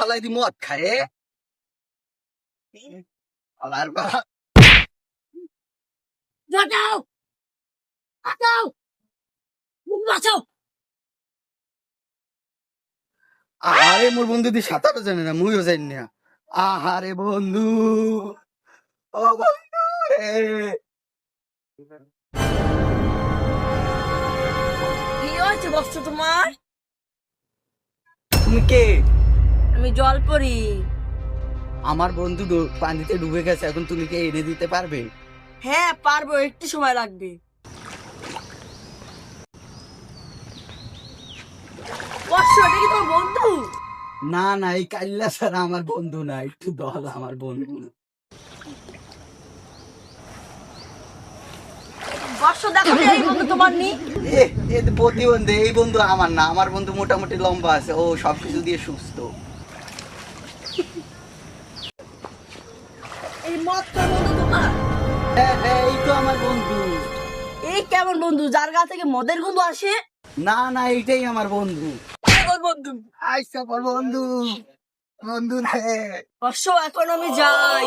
ফালাই দি মদ খায় আলার বাবা বাঁচাও বাঁচাও বাঁচাও। আরে মোর বন্ধু দি সাঁতারও জানে না, মুইও জানি না। আহারে বন্ধু, ও বন্ধু রে। কি হয়েছে বস্তু তোমার? তুমি কে? আমি জল পড়ি। আমার বন্ধু পানিতে ডুবে গেছে, এখন তুমি কে এনে দিতে পারবে? হ্যাঁ পারবো, একটু সময় লাগবে। বস্তু এটা কি তোমার বন্ধু? না না, এই কাল্লা ছাড়া আমার বন্ধু না, একটু দল আমার বন্ধু। বস্তু দেখো তো এই বন্ধু তোমার নি। এ তো প্রতিবন্ধী, এই বন্ধু আমার না, আমার বন্ধু মোটামুটি লম্বা আছে, ও সবকিছু দিয়ে সুস্থ। এই মদ তোর বন্ধু তোমার? হ্যাঁ হ্যাঁ, এই তো আমার বন্ধু। এই কেমন বন্ধু যার গা থেকে মদের গন্ধ আসে? না না, এইটাই আমার বন্ধু। কেমন বন্ধু? আইসা পর বন্ধু, বন্ধু রে। বস্তু এখন আমি যাই।